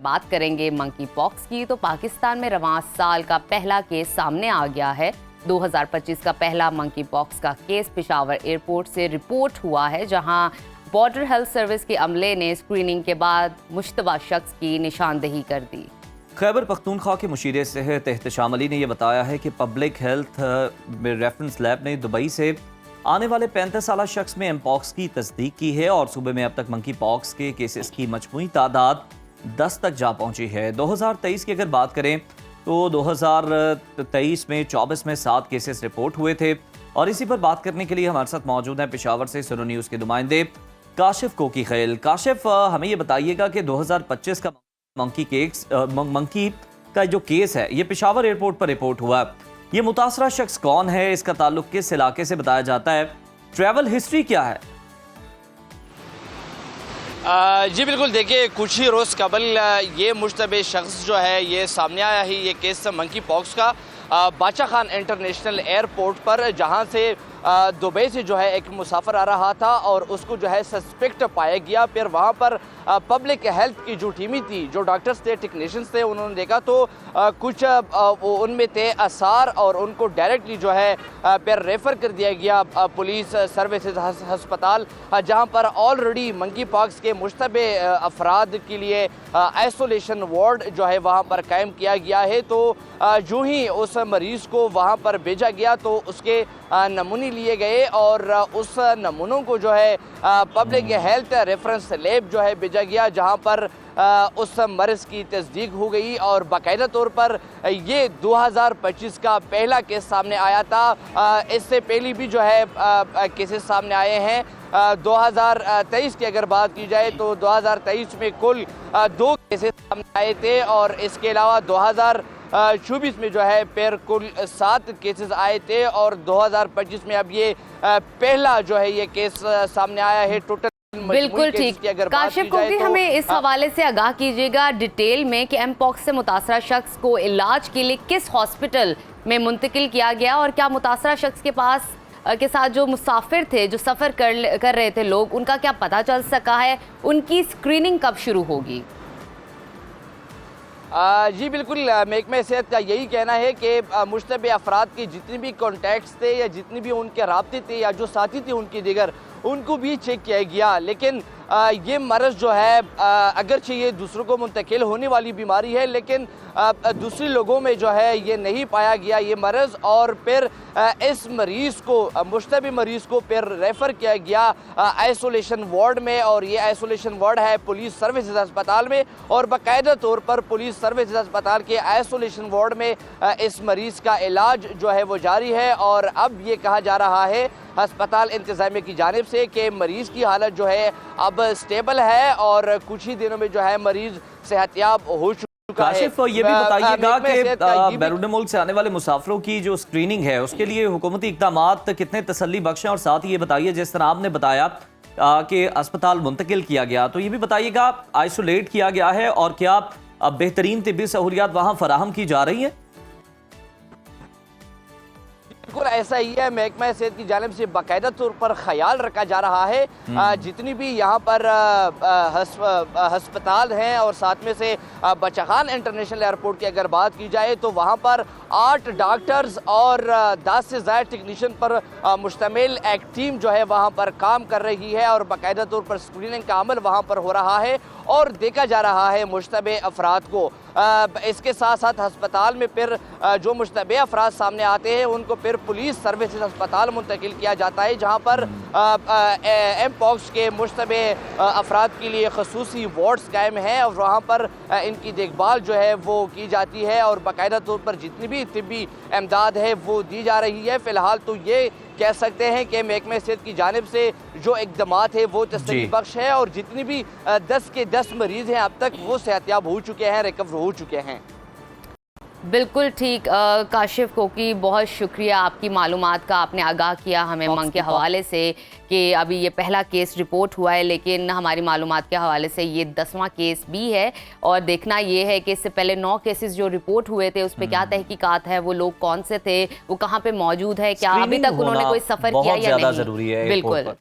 बात करेंगे monkey pox की, तो पाकिस्तान में रवां साल का पहला केस सामने आ गया है। 2025 का पहला मंकी पॉक्स का केस पेशावर एयरपोर्ट से रिपोर्ट हुआ है, जहां बॉर्डर हेल्थ सर्विस के अमले ने स्क्रीनिंग के बाद मुश्तबा शख्स की निशानदेही कर दी। खैबर पख्तूनख्वा के मुशीर सेहत एहतशाम अली ने यह बताया है कि पब्लिक हेल्थ रेफरेंस लैब ने दुबई से आने वाले 35 साल शख्स में एमपॉक्स की तस्दीक की है और सूबे में अब तक मंकी पॉक्स के केसेस की मजमूई तादाद 10 तक जा पहुंची है। 2023 की अगर बात करें तो 2023 में 24 में 7 केसेस रिपोर्ट हुए थे। और इसी पर बात करने के लिए हमारे साथ मौजूद हैं पेशावर से सुनो न्यूज़ के नुमाइंदे काशिफ कोकी खैल। काशिफ, हमें ये बताइएगा कि 2025 का मंकी का जो केस है ये पेशावर एयरपोर्ट पर रिपोर्ट हुआ। ये मुतासरा शख्स कौन है, इसका ताल्लुक किस इलाके से बताया जाता है, ट्रैवल हिस्ट्री क्या है? जी बिल्कुल, देखिए कुछ ही रोज़ कबल ये मुश्तबे शख्स जो है ये सामने आया है। ये केस मंकी पॉक्स का बादशाह खान इंटरनेशनल एयरपोर्ट पर, जहां से दुबई से जो है एक मुसाफिर आ रहा था और उसको जो है सस्पेक्ट पाया गया। फिर वहां पर पब्लिक हेल्थ की जो टीमें थी, जो डॉक्टर्स थे, टेक्नीशियंस थे, उन्होंने देखा तो कुछ उनमें थे आसार और उनको डायरेक्टली जो है फिर रेफ़र कर दिया गया पुलिस सर्विसेज हस्पताल, जहां पर ऑलरेडी मंकी पॉक्स के मुश्तबे अफराद के लिए आइसोलेशन वार्ड जो है वहां पर कायम किया गया है। तो जो ही उस मरीज़ को वहां पर भेजा गया तो उसके नमूने लिए गए और उस नमूनों को जो है पब्लिक हेल्थ रेफरेंस लैब जो है भेजा गया, जहां पर उस मर्ज की तस्दीक हो गई और बाकायदा तौर पर ये 2025 का पहला केस सामने आया था। इससे पहले भी जो है केसेस सामने आए हैं। 2023 की अगर बात की जाए तो 2023 में कुल 2 केसेस सामने आए थे और इसके अलावा 2024 में जो है फिर कुल 7 केसेस आए थे और 2025 में अब ये पहला जो है ये केस सामने आया है। टोटल बिल्कुल ठीक। काशिफ को भी हमें इस हवाले से आगाह कीजिएगा डिटेल में कि एमपॉक्स से मुतासरा शख्स को इलाज के लिए किस हॉस्पिटल में मुंतकिल किया गया और क्या मुतासरा शख्स के साथ जो मुसाफिर थे, जो सफ़र कर रहे थे लोग, उनका क्या पता चल सका है, उनकी स्क्रीनिंग कब शुरू होगी? जी बिल्कुल, महकमे सेहत का यही कहना है कि मुश्तबे अफराद के जितने भी कॉन्टैक्ट्स थे या जितने भी उनके राब्ते थे या जो साथी थे उनकी दिगर, उनको भी चेक किया गया। लेकिन ये मर्ज़ जो है अगरचे ये दूसरों को मुंतकिल होने वाली बीमारी है, लेकिन दूसरे लोगों में जो है ये नहीं पाया गया ये मर्ज़। और फिर इस मरीज़ को, मुश्तबे मरीज़ को फिर रेफ़र किया गया आइसोलेशन वार्ड में, और ये आइसोलेशन वार्ड है पुलिस सर्विसेज अस्पताल में। और बाकायदा तौर पर पुलिस सर्विसेज अस्पताल के आइसोलेशन वार्ड में इस मरीज़ का इलाज जो है वो जारी है। और अब ये कहा जा रहा है अस्पताल इंतज़ामिया की जानिब से कि मरीज़ की हालत जो है अब स्टेबल है और कुछ ही दिनों में जो है मरीज़ सेहतयाब हो चुका है। काशिफ, ये भी बताइएगा कि बैरून मुल्क से आने वाले मुसाफिरों की जो स्क्रीनिंग है उसके लिए हुकूमती इक़दामात कितने तसल्ली बख्श हैं, और साथ ही ये बताइए जिस तरह आपने बताया कि अस्पताल मुंतकिल किया गया, तो ये भी बताइएगा आइसोलेट किया गया है और क्या बेहतरीन तिब्बी सहूलियात वहाँ फराहम की जा रही हैं? बिल्कुल ऐसा ही है, महकमा सेहत की जानिब से बाकायदा तौर पर ख्याल रखा जा रहा है। जितनी भी यहाँ पर हस्पताल हैं और साथ में से बादशाह खान इंटरनेशनल एयरपोर्ट की अगर बात की जाए तो वहाँ पर 8 डॉक्टर्स और 10 से ज़्यादा टेक्नीशियन पर मुश्तमिल एक टीम जो है वहाँ पर काम कर रही है और बाकायदा तौर पर स्क्रीनिंग का अमल वहाँ पर हो रहा है और देखा जा रहा है मुश्तबे अफराद को। इसके साथ साथ अस्पताल में फिर जो मुश्तबे अफराद सामने आते हैं उनको फिर पुलिस सर्विसेज अस्पताल मुंतकिल किया जाता है, जहाँ पर एमपॉक्स के मुश्तबे अफराद के लिए खसूसी वार्ड्स कायम हैं और वहाँ पर इनकी देखभाल जो है वो की जाती है और बाकायदा तौर पर जितनी भी तिब्बी इमदाद है वो दी जा रही है। फ़िलहाल तो ये कह सकते हैं कि महकमे सेहत की जानिब से जो इक़दामात है वो तसल्ली बख्श है और जितनी भी 10 के 10 मरीज़ हैं अब तक वो सेहतयाब हो चुके हैं, रिकवर हो चुके हैं। बिल्कुल ठीक। काशिफ कोकी, बहुत शुक्रिया आपकी मालूमात का, आपने आगाह किया हमें मंग के हवाले से कि अभी ये पहला केस रिपोर्ट हुआ है, लेकिन हमारी मालूमात के हवाले से ये 10वां केस भी है और देखना ये है कि इससे पहले 9 केसेस जो रिपोर्ट हुए थे उस पर क्या तहकीकात है, वो लोग कौन से थे, वो कहाँ पे मौजूद है, क्या अभी तक उन्होंने कोई सफ़र किया या नहीं। जरूरी है। बिल्कुल।